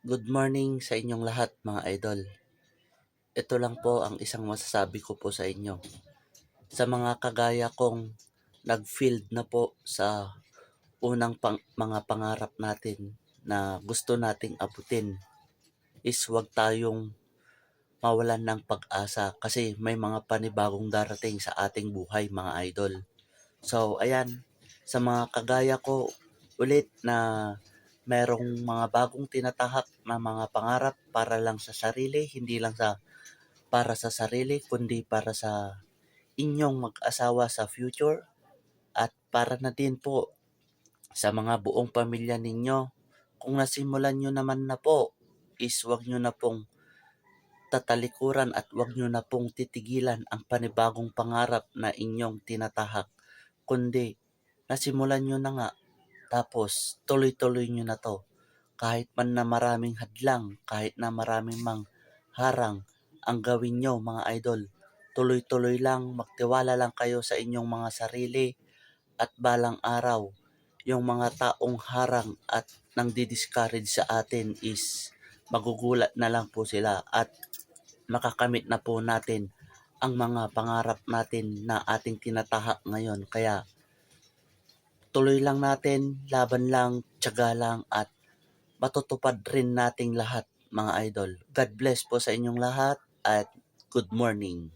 Good morning sa inyong lahat mga idol. Ito lang po ang isang masasabi ko po sa inyo. Sa mga kagaya kong nag-field na po sa unang mga pangarap natin na gusto nating abutin is huwag tayong mawalan ng pag-asa kasi may mga panibagong darating sa ating buhay mga idol. So ayan, sa mga kagaya ko ulit na merong mga bagong tinatahak na mga pangarap para lang sa sarili, hindi lang para sa sarili, kundi para sa inyong mag-asawa sa future at para na din po sa mga buong pamilya ninyo. Kung nasimulan nyo naman na po, is wag nyo na pong tatalikuran at wag nyo na pong titigilan ang panibagong pangarap na inyong tinatahak, kundi nasimulan nyo na nga, tapos tuloy-tuloy nyo na to. Kahit man na maraming hadlang, kahit na maraming mang harang ang gawin nyo mga idol, tuloy-tuloy lang, magtiwala lang kayo sa inyong mga sarili at balang araw, yung mga taong harang at nang di-discourage sa atin is magugulat na lang po sila at makakamit na po natin ang mga pangarap natin na ating tinatahak ngayon. Kaya tuloy lang natin, laban lang, tiyaga lang at matutupad rin nating lahat mga idol. God bless po sa inyong lahat at good morning.